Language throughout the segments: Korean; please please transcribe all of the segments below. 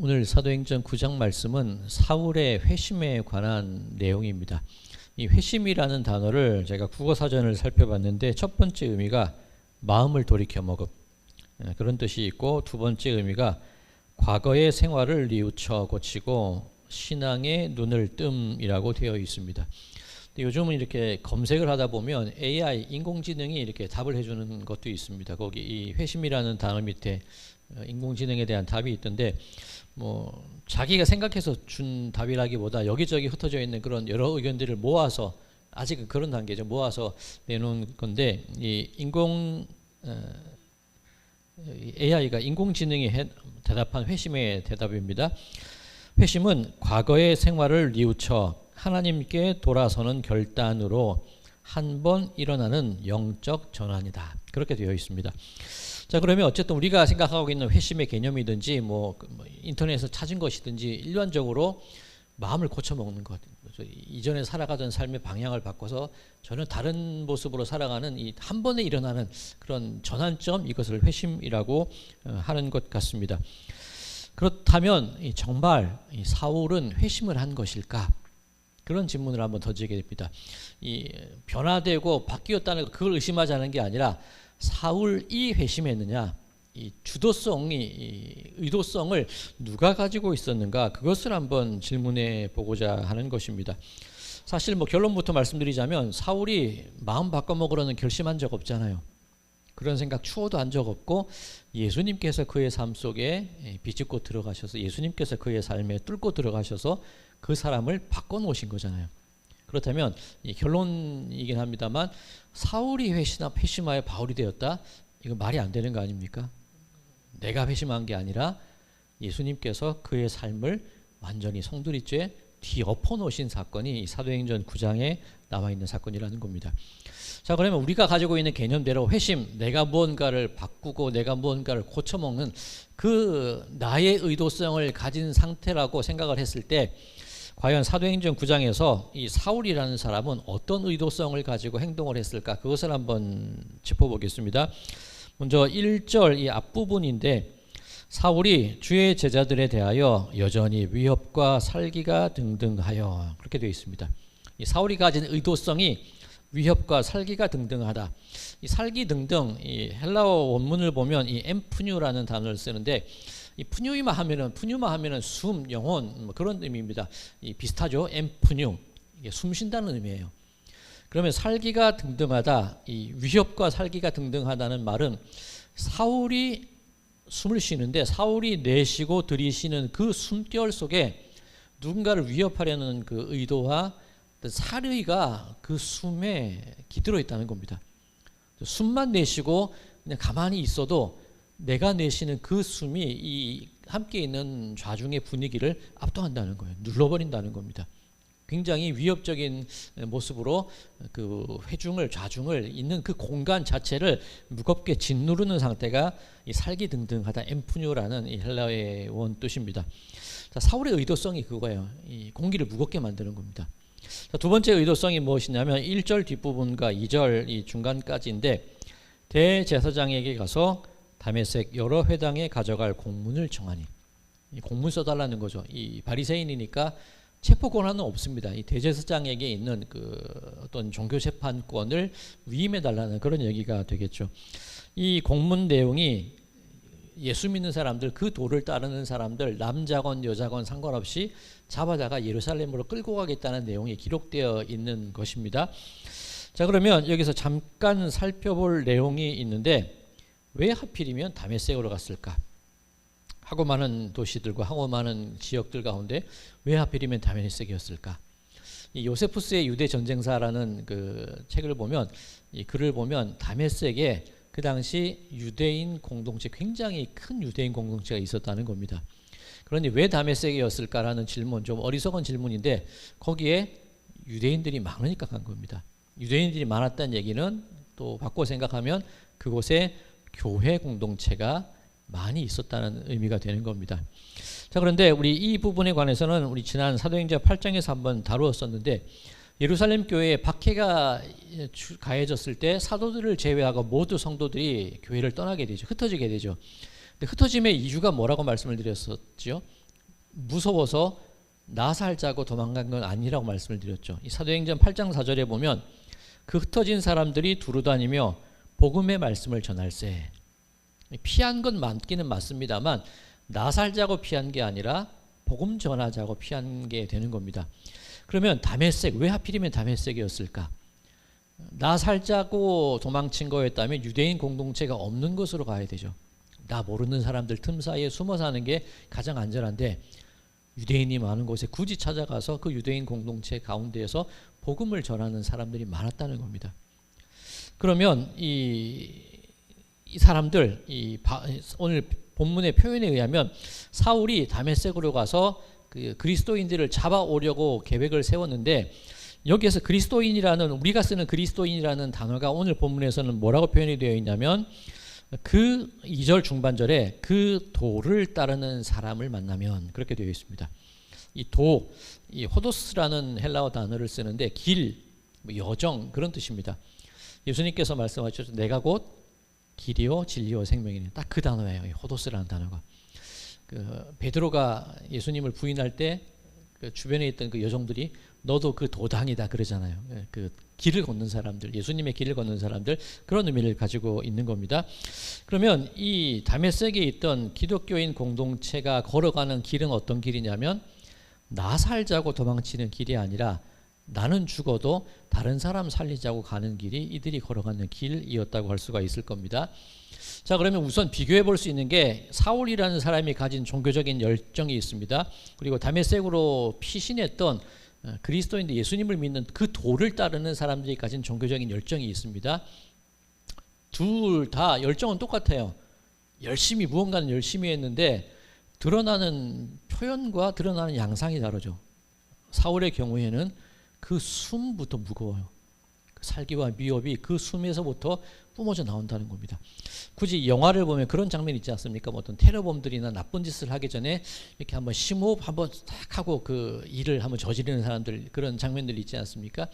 오늘 사도행전 9장 말씀은 사울의 회심에 관한 내용입니다. 이 회심이라는 단어를 제가 국어사전을 살펴봤는데 첫 번째 의미가 마음을 돌이켜 먹음, 그런 뜻이 있고, 두 번째 의미가 과거의 생활을 뉘우쳐 고치고 신앙의 눈을 뜸이라고 되어 있습니다. 요즘은 이렇게 검색을 하다 보면 AI 인공지능이 이렇게 답을 해주는 것도 있습니다. 거기 이 회심이라는 단어 밑에 인공지능에 대한 답이 있던데, 뭐 자기가 생각해서 준 답이라기보다 여기저기 흩어져 있는 그런 여러 의견들을 모아서, 아직은 그런 단계죠, 모아서 내놓은 건데, 이 AI가 인공지능이 대답한 회심의 대답입니다. 회심은 과거의 생활을 뉘우쳐 하나님께 돌아서는 결단으로 한 번 일어나는 영적 전환이다, 그렇게 되어 있습니다. 자, 그러면 어쨌든 우리가 생각하고 있는 회심의 개념이든지 뭐 인터넷에서 찾은 것이든지 일반적으로 마음을 고쳐먹는 것, 이전에 살아가던 삶의 방향을 바꿔서 전혀 다른 모습으로 살아가는 이 한 번에 일어나는 그런 전환점, 이것을 회심이라고 하는 것 같습니다. 그렇다면 정말 사울은 회심을 한 것일까? 그런 질문을 한번 던지게 됩니다. 이 변화되고 바뀌었다는 것, 그걸 의심하자는 게 아니라 사울이 회심했느냐, 이 주도성이, 이 의도성을 누가 가지고 있었는가, 그것을 한번 질문해 보고자 하는 것입니다. 사실 뭐 결론부터 말씀드리자면 사울이 마음 바꿔먹으려는 결심한 적 없잖아요. 그런 생각 추호도 한 적 없고, 예수님께서 그의 삶 속에 비집고 들어가셔서, 예수님께서 그의 삶에 뚫고 들어가셔서 그 사람을 바꿔놓으신 거잖아요. 그렇다면 이 결론이긴 합니다만, 사울이 회심하여 바울이 되었다, 이거 말이 안 되는 거 아닙니까? 내가 회심한 게 아니라 예수님께서 그의 삶을 완전히 송두리째 뒤엎어 놓으신 사건이 이 사도행전 9장에 나와 있는 사건이라는 겁니다. 자, 그러면 우리가 가지고 있는 개념대로 회심, 내가 무언가를 바꾸고 내가 무언가를 고쳐먹는 그 나의 의도성을 가진 상태라고 생각을 했을 때, 과연 사도행전 9장에서 이 사울이라는 사람은 어떤 의도성을 가지고 행동을 했을까? 그것을 한번 짚어보겠습니다. 먼저 1절 이 앞부분인데, 사울이 주의 제자들에 대하여 여전히 위협과 살기가 등등하여, 그렇게 되어 있습니다. 이 사울이 가진 의도성이 위협과 살기가 등등하다. 이 살기 등등, 이 헬라어 원문을 보면 이 엠프뉴라는 단어를 쓰는데, 이 푸뉴만 하면은 숨, 영혼, 뭐 그런 의미입니다. 이 비슷하죠. 엠프뉴, 이게 숨 쉰다는 의미예요. 그러면 살기가 등등하다, 이 위협과 살기가 등등하다는 말은 사울이 숨을 쉬는데, 사울이 내쉬고 들이쉬는 그 숨결 속에 누군가를 위협하려는 그 의도와 살의가 그 숨에 깃들어 있다는 겁니다. 숨만 내쉬고 그냥 가만히 있어도 내가 내쉬는 그 숨이 이 함께 있는 좌중의 분위기를 압도한다는 거예요. 눌러버린다는 겁니다. 굉장히 위협적인 모습으로 그 회중을, 좌중을 있는 그 공간 자체를 무겁게 짓누르는 상태가 이 살기등등하다, 엠푸뉴라는 이 헬라어의 원 뜻입니다. 자, 사울의 의도성이 그거예요. 이 공기를 무겁게 만드는 겁니다. 자, 두 번째 의도성이 무엇이냐면 1절 뒷부분과 2절 이 중간까지인데, 대제사장에게 가서 다메섹 여러 회당에 가져갈 공문을 정하니, 이 공문 써달라는 거죠. 이 바리새인이니까 체포 권한은 없습니다. 이 대제사장에게 있는 그 어떤 종교 재판권을 위임해 달라는 그런 얘기가 되겠죠. 이 공문 내용이 예수 믿는 사람들, 그 도를 따르는 사람들, 남자건 여자건 상관없이 잡아다가 예루살렘으로 끌고 가겠다는 내용이 기록되어 있는 것입니다. 자, 그러면 여기서 잠깐 살펴볼 내용이 있는데, 왜 하필이면 다메섹으로 갔을까? 하고 많은 도시들과 하고 많은 지역들 가운데 왜 하필이면 다메섹이었을까? 이 요세푸스의 유대 전쟁사라는 그 책을 보면, 이 글을 보면 다메섹에 그 당시 유대인 공동체, 굉장히 큰 유대인 공동체가 있었다는 겁니다. 그런데 왜 다메섹이었을까라는 질문, 좀 어리석은 질문인데, 거기에 유대인들이 많으니까 간 겁니다. 유대인들이 많았다는 얘기는 또 바꿔 생각하면 그곳에 교회 공동체가 많이 있었다는 의미가 되는 겁니다. 자, 그런데 우리 이 부분에 관해서는 우리 지난 사도행전 8장에서 한번 다루었었는데, 예루살렘 교회에 박해가 가해졌을 때 사도들을 제외하고 모두 성도들이 교회를 떠나게 되죠. 흩어지게 되죠. 근데 흩어짐의 이유가 뭐라고 말씀을 드렸었죠? 무서워서 나 살자고 도망간 건 아니라고 말씀을 드렸죠. 이 사도행전 8장 4절에 보면 그 흩어진 사람들이 두루다니며 복음의 말씀을 전할세. 피한 건 맞기는 맞습니다만 나 살자고 피한 게 아니라 복음 전하자고 피한 게 되는 겁니다. 그러면 다메섹, 왜 하필이면 다메섹이었을까? 나 살자고 도망친 거였다면 유대인 공동체가 없는 곳으로 가야 되죠. 나 모르는 사람들 틈 사이에 숨어 사는 게 가장 안전한데 유대인이 많은 곳에 굳이 찾아가서 그 유대인 공동체 가운데에서 복음을 전하는 사람들이 많았다는 겁니다. 그러면 이 사람들, 오늘 본문의 표현에 의하면 사울이 다메섹으로 가서 그 그리스도인들을 잡아오려고 계획을 세웠는데, 여기에서 그리스도인이라는, 우리가 쓰는 그리스도인이라는 단어가 오늘 본문에서는 뭐라고 표현이 되어 있냐면, 그 2절 중반절에 그 도를 따르는 사람을 만나면, 그렇게 되어 있습니다. 이 도, 이 호도스라는 헬라어 단어를 쓰는데 길, 여정, 그런 뜻입니다. 예수님께서 말씀하셨죠. 내가 곧 길이요 진리요 생명이니, 딱 그 단어예요. 이 호도스라는 단어가. 그 베드로가 예수님을 부인할 때 그 주변에 있던 그 여종들이 너도 그 도당이다 그러잖아요. 그 길을 걷는 사람들, 예수님의 길을 걷는 사람들, 그런 의미를 가지고 있는 겁니다. 그러면 이 다메섹에 있던 기독교인 공동체가 걸어가는 길은 어떤 길이냐면, 나 살자고 도망치는 길이 아니라 나는 죽어도 다른 사람 살리자고 가는 길이 이들이 걸어가는 길이었다고 할 수가 있을 겁니다. 자, 그러면 우선 비교해 볼 수 있는 게 사울이라는 사람이 가진 종교적인 열정이 있습니다. 그리고 다메섹으로 피신했던 그리스도인들, 예수님을 믿는 그 도를 따르는 사람들이 가진 종교적인 열정이 있습니다. 둘 다 열정은 똑같아요. 무언가는 열심히 했는데 드러나는 표현과 드러나는 양상이 다르죠. 사울의 경우에는 그 숨부터 무거워요. 그 살기와 미업이 그 숨에서부터 뿜어져 나온다는 겁니다. 굳이 영화를 보면 그런 장면 있지 않습니까? 뭐 어떤 테러범들이나 나쁜 짓을 하기 전에 이렇게 한번 심호흡 한번 딱 하고 그 일을 한번 저지르는 사람들, 그런 장면들이 있지 않습니까?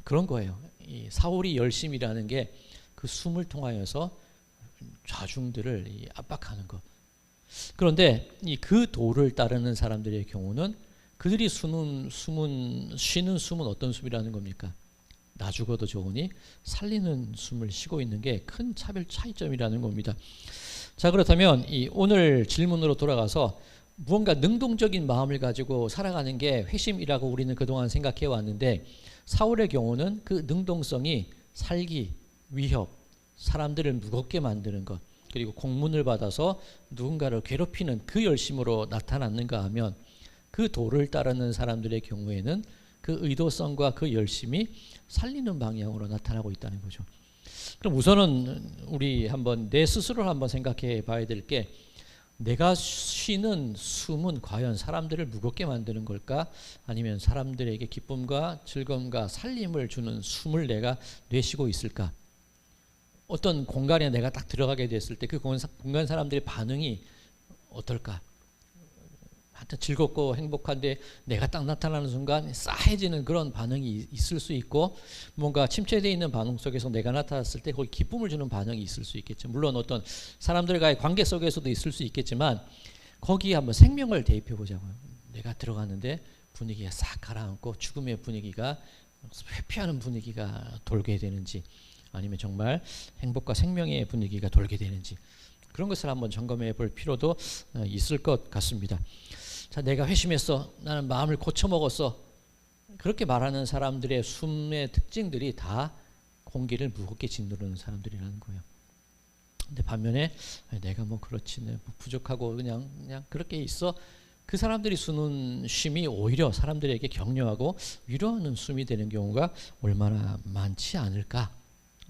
그런 거예요. 이 사울이 열심이라는 게 그 숨을 통하여서 좌중들을 압박하는 것. 그런데 이 그 도를 따르는 사람들의 경우는 그들이 쉬는 숨은 어떤 숨이라는 겁니까? 나 죽어도 좋으니 살리는 숨을 쉬고 있는 게 큰 차이점이라는 겁니다. 자, 그렇다면 이 오늘 질문으로 돌아가서 무언가 능동적인 마음을 가지고 살아가는 게 회심이라고 우리는 그동안 생각해 왔는데, 사울의 경우는 그 능동성이 살기, 위협, 사람들을 무겁게 만드는 것, 그리고 공문을 받아서 누군가를 괴롭히는 그 열심으로 나타났는가 하면, 그 도를 따르는 사람들의 경우에는 그 의도성과 그 열심이 살리는 방향으로 나타나고 있다는 거죠. 그럼 우선은 우리 한번 내 스스로를 한번 생각해 봐야 될 게, 내가 쉬는 숨은 과연 사람들을 무겁게 만드는 걸까? 아니면 사람들에게 기쁨과 즐거움과 살림을 주는 숨을 내가 내쉬고 있을까? 어떤 공간에 내가 딱 들어가게 됐을 때 그 공간 사람들의 반응이 어떨까? 하여튼 즐겁고 행복한데 내가 딱 나타나는 순간 싸해지는 그런 반응이 있을 수 있고, 뭔가 침체되어 있는 반응 속에서 내가 나타났을 때 거기 기쁨을 주는 반응이 있을 수 있겠죠. 물론 어떤 사람들과의 관계 속에서도 있을 수 있겠지만, 거기에 한번 생명을 대입해 보자고요. 내가 들어가는데 분위기가 싹 가라앉고 죽음의 분위기가, 회피하는 분위기가 돌게 되는지, 아니면 정말 행복과 생명의 분위기가 돌게 되는지, 그런 것을 한번 점검해 볼 필요도 있을 것 같습니다. 자, 내가 회심했어, 나는 마음을 고쳐먹었어, 그렇게 말하는 사람들의 숨의 특징들이 다 공기를 무겁게 짓누르는 사람들이라는 거예요. 근데 반면에 내가 뭐 그렇지, 뭐 부족하고 그냥 그렇게 있어, 그 사람들이 숨는 쉼이 오히려 사람들에게 격려하고 위로하는 숨이 되는 경우가 얼마나 많지 않을까,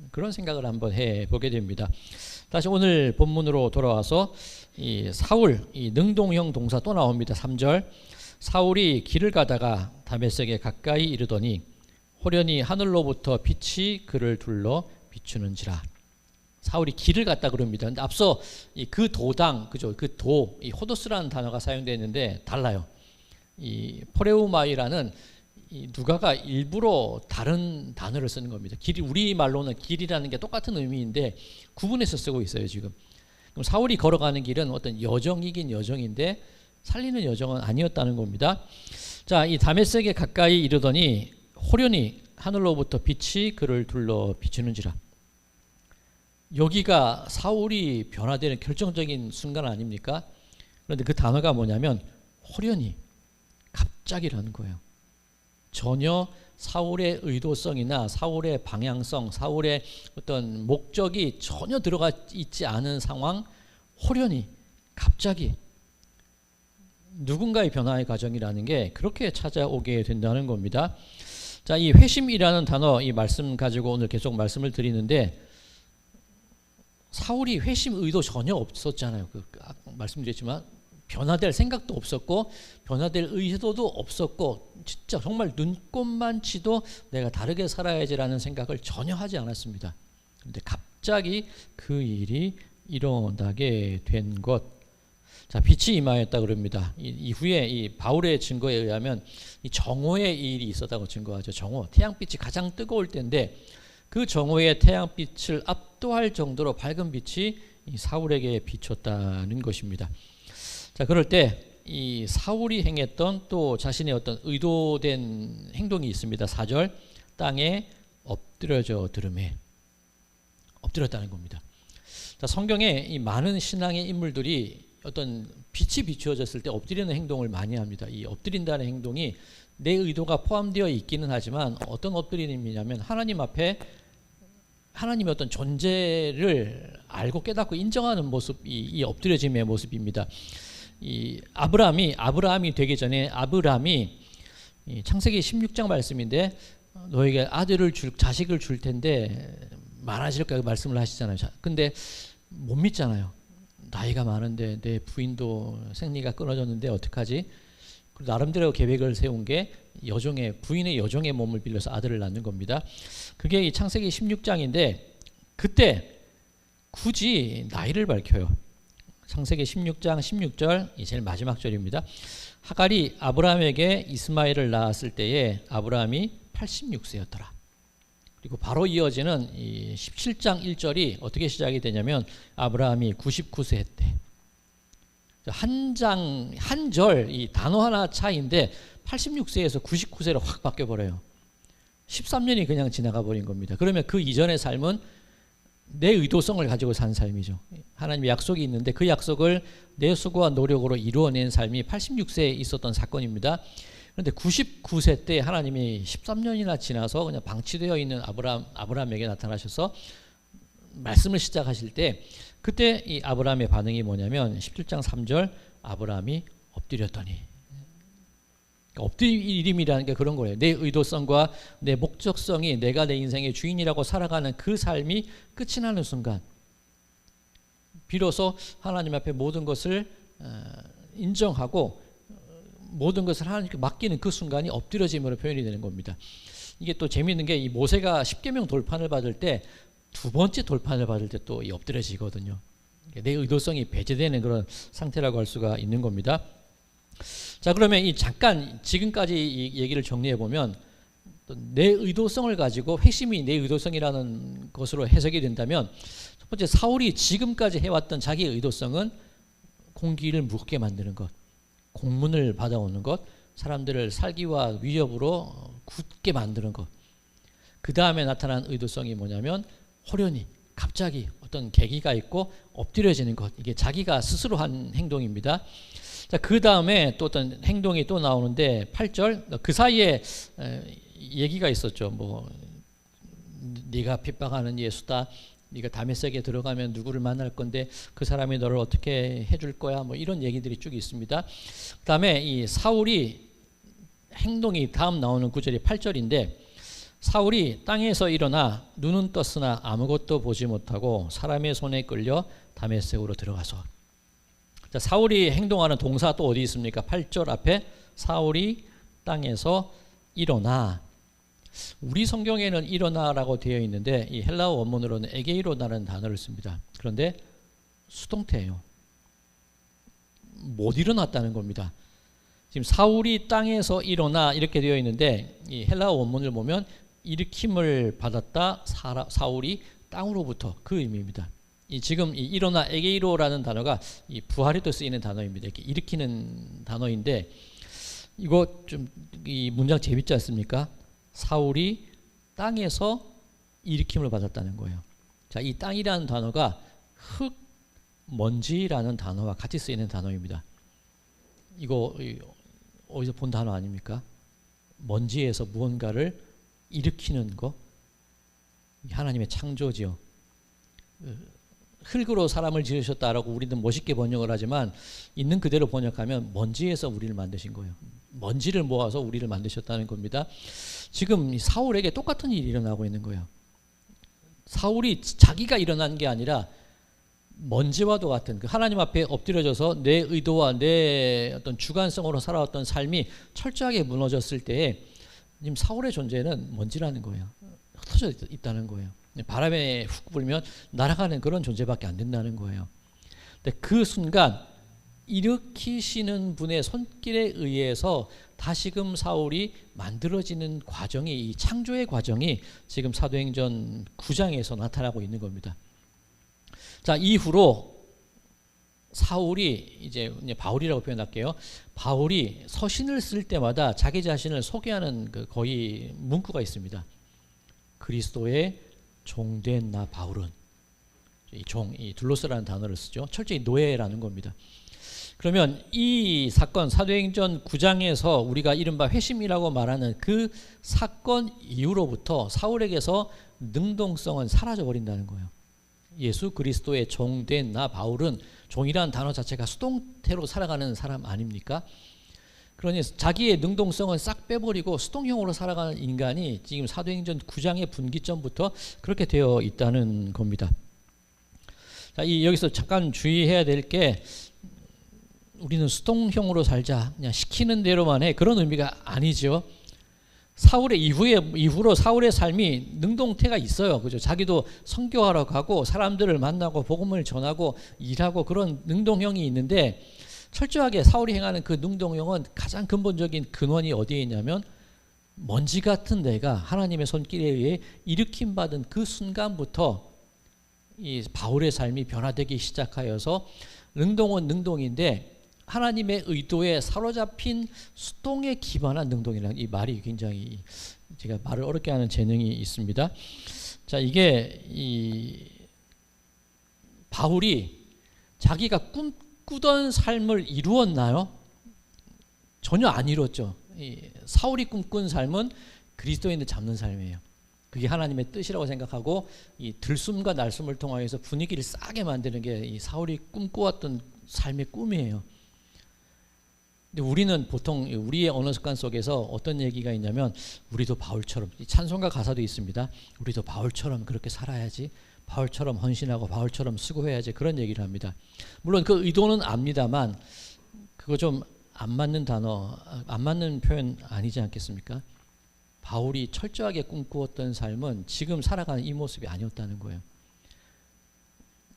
그런 생각을 한번 해보게 됩니다. 다시 오늘 본문으로 돌아와서 이 사울, 이 능동형 동사 또 나옵니다. 3절. 사울이 길을 가다가 다메섹에 가까이 이르더니 호련히 하늘로부터 빛이 그를 둘러 비추는지라. 사울이 길을 갔다 그럽니다. 근데 앞서 그 도당, 그죠? 그 도, 이 호도스라는 단어가 사용되는데 달라요. 이 포레우마이라는 이 누가가 일부러 다른 단어를 쓰는 겁니다. 길이, 우리 말로는 길이라는 게 똑같은 의미인데 구분해서 쓰고 있어요 지금. 그럼 사울이 걸어가는 길은 어떤 여정이긴 여정인데, 살리는 여정은 아니었다는 겁니다. 자, 이 다메섹에 가까이 이르더니 호련히 하늘로부터 빛이 그를 둘러 비추는지라. 여기가 사울이 변화되는 결정적인 순간 아닙니까? 그런데 그 단어가 뭐냐면 호련히, 갑자기라는 거예요. 전혀 사울의 의도성이나 사울의 방향성, 사울의 어떤 목적이 전혀 들어가 있지 않은 상황, 호련히, 갑자기 누군가의 변화의 과정이라는 게 그렇게 찾아오게 된다는 겁니다. 자, 이 회심이라는 단어, 이 말씀 가지고 오늘 계속 말씀을 드리는데, 사울이 회심 의도 전혀 없었잖아요. 말씀드렸지만 변화될 생각도 없었고 변화될 의도도 없었고 진짜 정말 눈꼽만치도 내가 다르게 살아야지라는 생각을 전혀 하지 않았습니다. 그런데 갑자기 그 일이 일어나게 된 것. 자, 빛이 임하였다 그럽니다. 이후에 이 바울의 증거에 의하면 이 정오의 일이 있었다고 증거하죠. 정오, 태양빛이 가장 뜨거울 때인데 그 정오의 태양빛을 압도할 정도로 밝은 빛이 이 사울에게 비쳤다는 것입니다. 자, 그럴 때 이 사울이 행했던 또 자신의 어떤 의도된 행동이 있습니다. 4절, 땅에 엎드려져 들으매. 엎드렸다는 겁니다. 자, 성경에 이 많은 신앙의 인물들이 어떤 빛이 비추어졌을 때 엎드리는 행동을 많이 합니다. 이 엎드린다는 행동이 내 의도가 포함되어 있기는 하지만 어떤 엎드림이냐면 하나님 앞에 하나님의 어떤 존재를 알고 깨닫고 인정하는 모습이 이 엎드려짐의 모습입니다. 이 아브라함이 되기 전에 아브라함이 창세기 16장 말씀인데 너에게 자식을 줄 텐데 많아질까 말씀을 하시잖아요. 근데 못 믿잖아요. 나이가 많은데 내 부인도 생리가 끊어졌는데 어떡하지? 나름대로 계획을 세운 게 부인의 여종의 몸을 빌려서 아들을 낳는 겁니다. 그게 이 창세기 16장인데 그때 굳이 나이를 밝혀요. 창세기 16장 16절, 제일 마지막 절입니다. 하갈이 아브라함에게 이스마엘을 낳았을 때에 아브라함이 86세였더라. 그리고 바로 이어지는 이 17장 1절이 어떻게 시작이 되냐면 아브라함이 99세 때. 한 절, 이 단어 하나 차이인데 86세에서 99세로 확 바뀌어버려요. 13년이 그냥 지나가 버린 겁니다. 그러면 그 이전의 삶은 내 의도성을 가지고 산 삶이죠. 하나님의 약속이 있는데 그 약속을 내 수고와 노력으로 이루어낸 삶이 86세에 있었던 사건입니다. 그런데 99세 때 하나님이 13년이나 지나서 그냥 방치되어 있는 아브라함에게 나타나셔서 말씀을 시작하실 때 그때 이 아브라함의 반응이 뭐냐면 17장 3절 아브라함이 엎드렸더니. 엎드림이라는 게 그런 거예요. 내 의도성과 내 목적성이 내가 내 인생의 주인이라고 살아가는 그 삶이 끝이 나는 순간 비로소 하나님 앞에 모든 것을 인정하고 모든 것을 하나님께 맡기는 그 순간이 엎드려짐으로 표현이 되는 겁니다. 이게 또 재미있는 게 이 모세가 십계명 돌판을 받을 때 두 번째 돌판을 받을 때 또 이 엎드려지거든요. 내 의도성이 배제되는 그런 상태라고 할 수가 있는 겁니다. 자, 그러면 잠깐 지금까지 이 얘기를 정리해 보면 내 의도성을 가지고 회심이 내 의도성이라는 것으로 해석이 된다면 첫 번째 사울이 지금까지 해왔던 자기의 의도성은 공기를 무겁게 만드는 것, 공문을 받아오는 것, 사람들을 살기와 위협으로 굳게 만드는 것. 그 다음에 나타난 의도성이 뭐냐면 호련히 갑자기 어떤 계기가 있고 엎드려지는 것. 이게 자기가 스스로 한 행동입니다. 자, 그 다음에 또 어떤 행동이 또 나오는데 8절 그 사이에 얘기가 있었죠. 뭐 네가 핍박하는 예수다. 네가 다메섹에 들어가면 누구를 만날 건데 그 사람이 너를 어떻게 해줄 거야. 뭐 이런 얘기들이 쭉 있습니다. 그 다음에 이 사울이 행동이 다음 나오는 구절이 8절인데 사울이 땅에서 일어나 눈은 떴으나 아무것도 보지 못하고 사람의 손에 끌려 다메섹으로 들어가서. 자, 사울이 행동하는 동사 또 어디 있습니까? 8절 앞에 사울이 땅에서 일어나. 우리 성경에는 일어나라고 되어 있는데 이 헬라어 원문으로는 에게이로나라는 단어를 씁니다. 그런데 수동태예요. 못 일어났다는 겁니다. 지금 사울이 땅에서 일어나 이렇게 되어 있는데 이 헬라어 원문을 보면 일으킴을 받았다 사울이 땅으로부터 그 의미입니다. 지금 이 일어나 에게이로라는 단어가 이 부활에도 쓰이는 단어입니다. 이렇게 일으키는 단어인데 이거 좀 이 문장 재밌지 않습니까? 사울이 땅에서 일으킴을 받았다는 거예요. 자, 이 땅이라는 단어가 흙, 먼지라는 단어와 같이 쓰이는 단어입니다. 이거 어디서 본 단어 아닙니까? 먼지에서 무언가를 일으키는 거, 하나님의 창조지요. 흙으로 사람을 지으셨다라고 우리는 멋있게 번역을 하지만 있는 그대로 번역하면 먼지에서 우리를 만드신 거예요. 먼지를 모아서 우리를 만드셨다는 겁니다. 지금 사울에게 똑같은 일이 일어나고 있는 거예요. 사울이 자기가 일어난 게 아니라 먼지와도 같은 그 하나님 앞에 엎드려져서 내 의도와 내 어떤 주관성으로 살아왔던 삶이 철저하게 무너졌을 때에 지금 사울의 존재는 먼지라는 거예요. 흩어져 있다는 거예요. 바람에 훅 불면 날아가는 그런 존재밖에 안 된다는 거예요. 근데 그 순간 일으키시는 분의 손길에 의해서 다시금 사울이 만들어지는 과정이, 이 창조의 과정이 지금 사도행전 9장에서 나타나고 있는 겁니다. 자, 이후로 사울이 이제 바울이라고 표현할게요. 바울이 서신을 쓸 때마다 자기 자신을 소개하는 그 거의 문구가 있습니다. 그리스도의 종된 나 바울은, 이 둘로스라는 단어를 쓰죠. 철저히 노예라는 겁니다. 그러면 이 사건 사도행전 9장에서 우리가 이른바 회심이라고 말하는 그 사건 이후로부터 사울에게서 능동성은 사라져 버린다는 거예요. 예수 그리스도의 종된 나 바울은, 종이라는 단어 자체가 수동태로 살아가는 사람 아닙니까? 그러니 자기의 능동성을 싹 빼버리고 수동형으로 살아가는 인간이 지금 사도행전 9장의 분기점부터 그렇게 되어 있다는 겁니다. 자, 여기서 잠깐 주의해야 될 게, 우리는 수동형으로 살자, 그냥 시키는 대로만 해, 그런 의미가 아니죠. 사울의 이후로 사울의 삶이 능동태가 있어요. 그죠? 자기도 선교하러 가고 사람들을 만나고 복음을 전하고 일하고 그런 능동형이 있는데, 철저하게 사울이 행하는 그 능동형은 가장 근본적인 근원이 어디에 있냐면 먼지 같은 내가 하나님의 손길에 의해 일으킴 받은 그 순간부터 이 바울의 삶이 변화되기 시작하여서 능동은 능동인데 하나님의 의도에 사로잡힌 수동에 기반한 능동이라는, 이 말이 굉장히, 제가 말을 어렵게 하는 재능이 있습니다. 자, 이게 이 바울이 자기가 꿈꾸던 삶을 이루었나요? 전혀 안 이뤘죠. 사울이 꿈꾼 삶은 그리스도인을 잡는 삶이에요. 그게 하나님의 뜻이라고 생각하고 이 들숨과 날숨을 통하여서 분위기를 싸게 만드는 게 이 사울이 꿈꿔왔던 삶의 꿈이에요. 근데 우리는 보통 우리의 언어 습관 속에서 어떤 얘기가 있냐면, 우리도 바울처럼, 찬송가 가사도 있습니다. 우리도 바울처럼 그렇게 살아야지, 바울처럼 헌신하고 바울처럼 수고해야지, 그런 얘기를 합니다. 물론 그 의도는 압니다만 그거 좀 안 맞는 단어, 안 맞는 표현 아니지 않겠습니까? 바울이 철저하게 꿈꾸었던 삶은 지금 살아가는 이 모습이 아니었다는 거예요.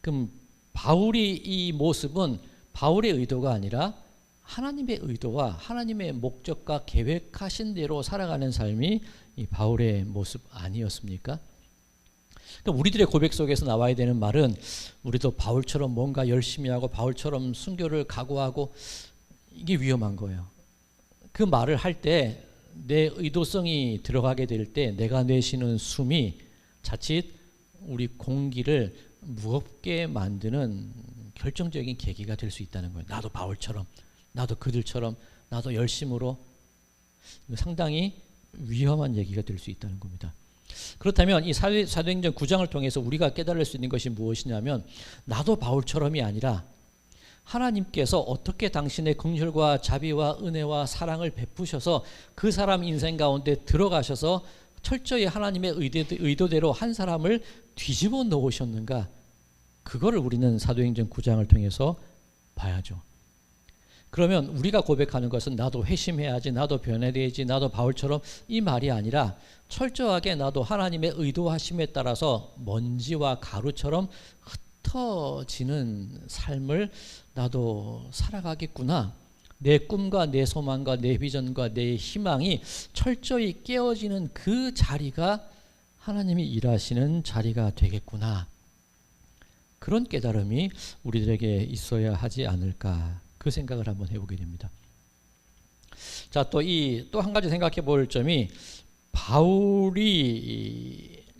그럼 바울이 이 모습은 바울의 의도가 아니라 하나님의 의도와 하나님의 목적과 계획하신 대로 살아가는 삶이 이 바울의 모습 아니었습니까? 그러니까 우리들의 고백 속에서 나와야 되는 말은, 우리도 바울처럼 뭔가 열심히 하고 바울처럼 순교를 각오하고, 이게 위험한 거예요. 그 말을 할 때 내 의도성이 들어가게 될 때 내가 내쉬는 숨이 자칫 우리 공기를 무겁게 만드는 결정적인 계기가 될 수 있다는 거예요. 나도 바울처럼, 나도 그들처럼, 나도 열심으로. 상당히 위험한 얘기가 될 수 있다는 겁니다. 그렇다면 이 사도행전 9장을 통해서 우리가 깨달을 수 있는 것이 무엇이냐면, 나도 바울처럼이 아니라 하나님께서 어떻게 당신의 긍휼과 자비와 은혜와 사랑을 베푸셔서 그 사람 인생 가운데 들어가셔서 철저히 하나님의 의도대로 한 사람을 뒤집어 놓으셨는가, 그거를 우리는 사도행전 9장을 통해서 봐야죠. 그러면 우리가 고백하는 것은 나도 회심해야지, 나도 변해야지, 나도 바울처럼, 이 말이 아니라 철저하게 나도 하나님의 의도하심에 따라서 먼지와 가루처럼 흩어지는 삶을 나도 살아가겠구나. 내 꿈과 내 소망과 내 비전과 내 희망이 철저히 깨어지는 그 자리가 하나님이 일하시는 자리가 되겠구나. 그런 깨달음이 우리들에게 있어야 하지 않을까, 그 생각을 한번 해보게 됩니다. 자, 또 한 가지 생각해 볼 점이, 바울이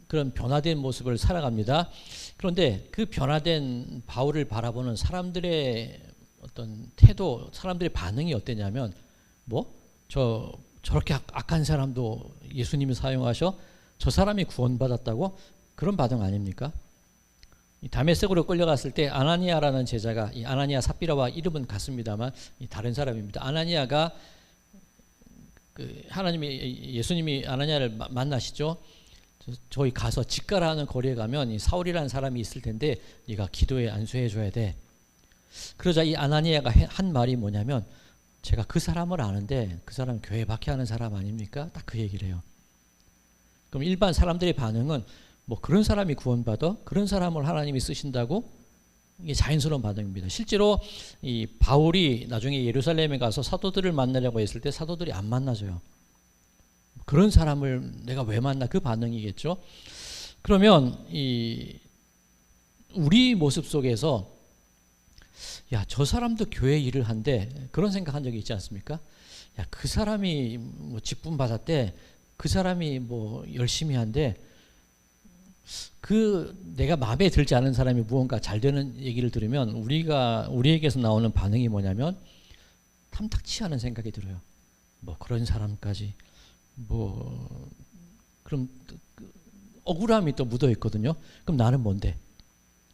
그런 변화된 모습을 살아갑니다. 그런데 그 변화된 바울을 바라보는 사람들의 어떤 태도, 사람들의 반응이 어땠냐면, 저렇게 악한 사람도 예수님이 사용하셔? 저 사람이 구원받았다고? 그런 반응 아닙니까? 다메섹으로 끌려갔을 때 아나니아라는 제자가, 이 아나니아 삽비라와 이름은 같습니다만 다른 사람입니다. 아나니아가 예수님이 아나니아를 만나시죠. 저희 가서 직가라는 거리에 가면 이 사울이라는 사람이 있을 텐데 네가 기도에 안수해 줘야 돼. 그러자 이 아나니아가 한 말이 뭐냐면, 제가 그 사람을 아는데 그 사람 교회 박해하는 사람 아닙니까? 딱 그 얘기를 해요. 그럼 일반 사람들의 반응은 그런 사람이 구원받아? 그런 사람을 하나님이 쓰신다고? 이게 자연스러운 반응입니다. 실제로 이 바울이 나중에 예루살렘에 가서 사도들을 만나려고 했을 때 사도들이 안 만나줘요. 그런 사람을 내가 왜 만나? 그 반응이겠죠. 그러면 우리 모습 속에서 저 사람도 교회 일을 한대, 그런 생각한 적이 있지 않습니까? 그 사람이 직분 받았대, 그 사람이 열심히 한대, 내가 마음에 들지 않은 사람이 무언가 잘 되는 얘기를 들으면 우리에게서 나오는 반응이 뭐냐면 탐탁치 않은 생각이 들어요. 그런 사람까지 그럼 억울함이 또 묻어 있거든요. 그럼 나는 뭔데?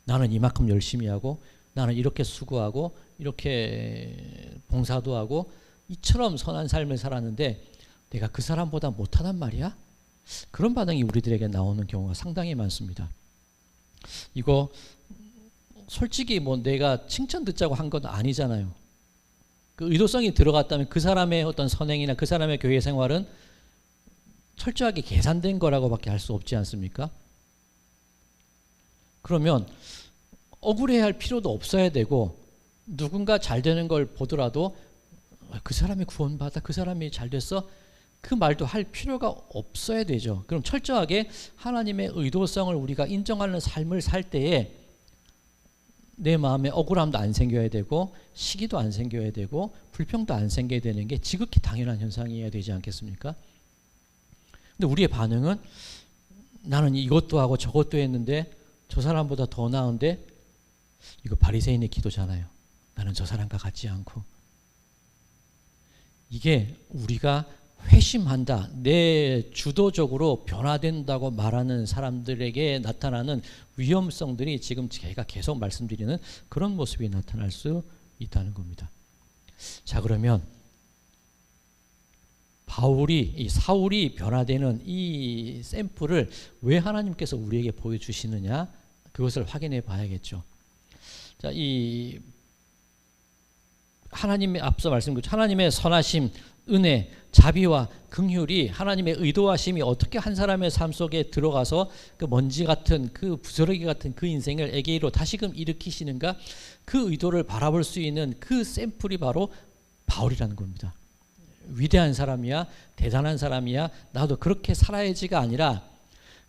나는 이만큼 열심히 하고, 나는 이렇게 수고하고, 이렇게 봉사도 하고, 이처럼 선한 삶을 살았는데 내가 그 사람보다 못하단 말이야? 그런 반응이 우리들에게 나오는 경우가 상당히 많습니다. 이거 솔직히 내가 칭찬 듣자고 한 건 아니잖아요. 그 의도성이 들어갔다면 그 사람의 어떤 선행이나 그 사람의 교회 생활은 철저하게 계산된 거라고밖에 할 수 없지 않습니까? 그러면 억울해할 필요도 없어야 되고, 누군가 잘 되는 걸 보더라도 그 사람이 구원받아, 그 사람이 잘 됐어, 그 말도 할 필요가 없어야 되죠. 그럼 철저하게 하나님의 의도성을 우리가 인정하는 삶을 살 때에 내 마음에 억울함도 안 생겨야 되고, 시기도 안 생겨야 되고, 불평도 안 생겨야 되는 게 지극히 당연한 현상이어야 되지 않겠습니까? 근데 우리의 반응은, 나는 이것도 하고 저것도 했는데 저 사람보다 더 나은데, 이거 바리새인의 기도잖아요. 나는 저 사람과 같지 않고. 이게 우리가 회심한다, 내 주도적으로 변화된다고 말하는 사람들에게 나타나는 위험성들이 지금 제가 계속 말씀드리는 그런 모습이 나타날 수 있다는 겁니다. 자, 그러면 사울이 변화되는 이 샘플을 왜 하나님께서 우리에게 보여주시느냐, 그것을 확인해 봐야겠죠. 자, 앞서 말씀드렸죠. 하나님의 선하심, 은혜, 자비와 긍휼이, 하나님의 의도하심이 어떻게 한 사람의 삶 속에 들어가서 그 먼지 같은, 그 부스러기 같은 그 인생을 에게이로 다시금 일으키시는가, 그 의도를 바라볼 수 있는 그 샘플이 바로 바울이라는 겁니다. 위대한 사람이야, 대단한 사람이야, 나도 그렇게 살아야지가 아니라,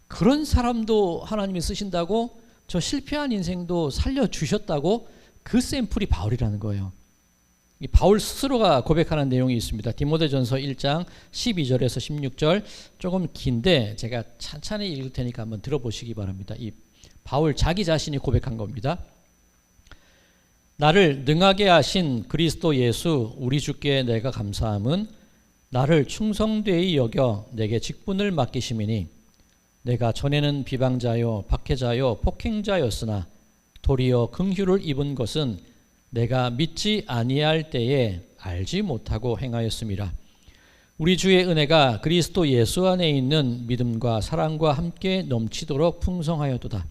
그런 사람도 하나님이 쓰신다고, 저 실패한 인생도 살려주셨다고, 그 샘플이 바울이라는 거예요. 이 바울 스스로가 고백하는 내용이 있습니다. 디모데전서 1장 12절에서 16절, 조금 긴데 제가 찬찬히 읽을 테니까 한번 들어보시기 바랍니다. 이 바울 자기 자신이 고백한 겁니다. 나를 능하게 하신 그리스도 예수 우리 주께 내가 감사함은, 나를 충성되이 여겨 내게 직분을 맡기심이니, 내가 전에는 비방자요 박해자요 폭행자였으나 도리어 긍휼을 입은 것은 내가 믿지 아니할 때에 알지 못하고 행하였음이라. 우리 주의 은혜가 그리스도 예수 안에 있는 믿음과 사랑과 함께 넘치도록 풍성하여도다.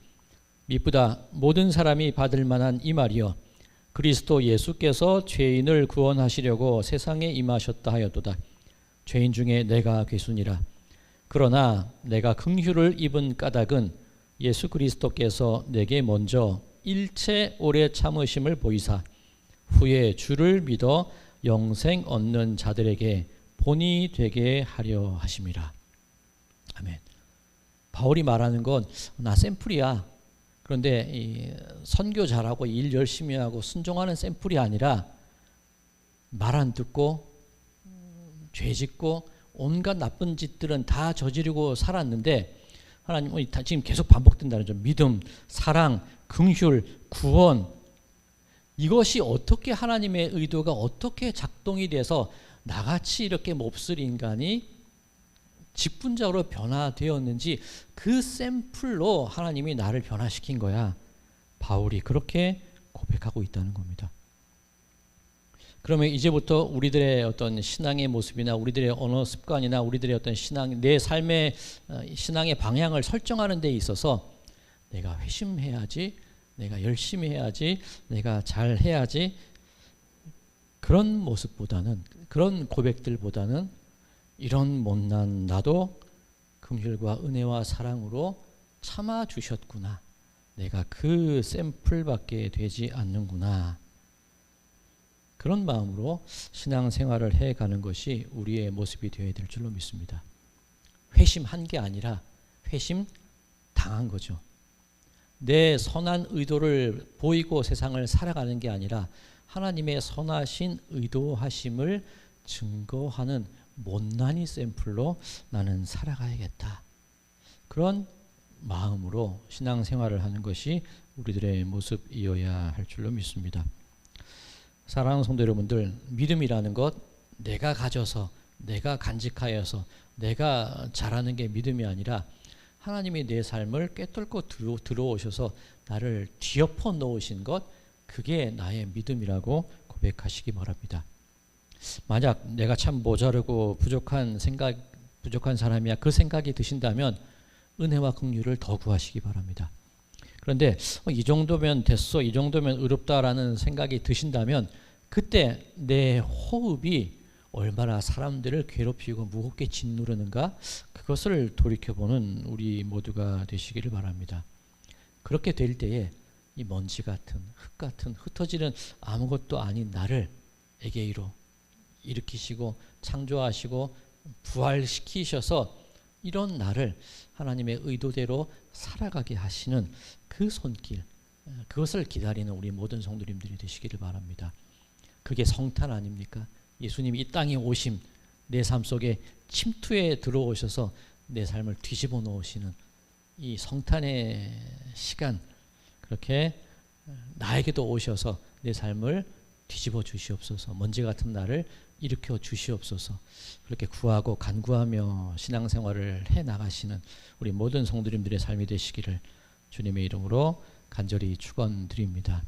미쁘다 모든 사람이 받을 만한 이 말이여, 그리스도 예수께서 죄인을 구원하시려고 세상에 임하셨다 하였도다. 죄인 중에 내가 괴순이라. 그러나 내가 긍휼을 입은 까닭은 예수 그리스도께서 내게 먼저 일체 오래 참으심을 보이사 후에 주를 믿어 영생 얻는 자들에게 본이 되게 하려 하심이라. 아멘. 바울이 말하는 건 나 샘플이야. 그런데 이 선교 잘하고 일 열심히 하고 순종하는 샘플이 아니라 말 안 듣고 죄 짓고 온갖 나쁜 짓들은 다 저지르고 살았는데 하나님은 지금 계속 반복된다는 점. 믿음, 사랑, 긍휼, 구원, 이것이 어떻게 하나님의 의도가 어떻게 작동이 돼서 나같이 이렇게 몹쓸 인간이 직분자로 변화되었는지 그 샘플로 하나님이 나를 변화시킨 거야. 바울이 그렇게 고백하고 있다는 겁니다. 그러면 이제부터 우리들의 어떤 신앙의 모습이나 우리들의 언어 습관이나 우리들의 어떤 내 삶의 신앙의 방향을 설정하는 데 있어서 내가 회심해야지, 내가 열심히 해야지, 내가 잘 해야지, 그런 모습보다는, 그런 고백들보다는 이런 못난 나도 긍휼과 은혜와 사랑으로 참아 주셨구나, 내가 그 샘플밖에 되지 않는구나, 그런 마음으로 신앙생활을 해가는 것이 우리의 모습이 되어야 될 줄로 믿습니다. 회심한 게 아니라 회심당한 거죠. 내 선한 의도를 보이고 세상을 살아가는 게 아니라 하나님의 선하신 의도하심을 증거하는 못난이 샘플로 나는 살아가야겠다. 그런 마음으로 신앙생활을 하는 것이 우리들의 모습이어야 할 줄로 믿습니다. 사랑하는 성도 여러분들, 믿음이라는 것 내가 가져서 내가 간직하여서 내가 잘하는 게 믿음이 아니라 하나님이 내 삶을 꿰뚫고 들어오셔서 나를 뒤엎어 놓으신 것, 그게 나의 믿음이라고 고백하시기 바랍니다. 만약 내가 참 모자르고 부족한 사람이야, 그 생각이 드신다면 은혜와 긍휼을 더 구하시기 바랍니다. 그런데 이 정도면 됐어, 이 정도면 의롭다라는 생각이 드신다면 그때 내 호흡이 얼마나 사람들을 괴롭히고 무겁게 짓누르는가, 그것을 돌이켜보는 우리 모두가 되시기를 바랍니다. 그렇게 될 때에 이 먼지 같은, 흙 같은, 흩어지는 아무것도 아닌 나를 에게이로 일으키시고 창조하시고 부활시키셔서 이런 나를 하나님의 의도대로 살아가게 하시는 그 손길, 그것을 기다리는 우리 모든 성도님들이 되시기를 바랍니다. 그게 성탄 아닙니까? 예수님이 이 땅에 오심, 내 삶 속에 침투에 들어오셔서 내 삶을 뒤집어 놓으시는 이 성탄의 시간, 그렇게 나에게도 오셔서 내 삶을 뒤집어 주시옵소서, 먼지 같은 나를 일으켜 주시옵소서, 그렇게 구하고 간구하며 신앙생활을 해나가시는 우리 모든 성도님들의 삶이 되시기를 주님의 이름으로 간절히 축원드립니다.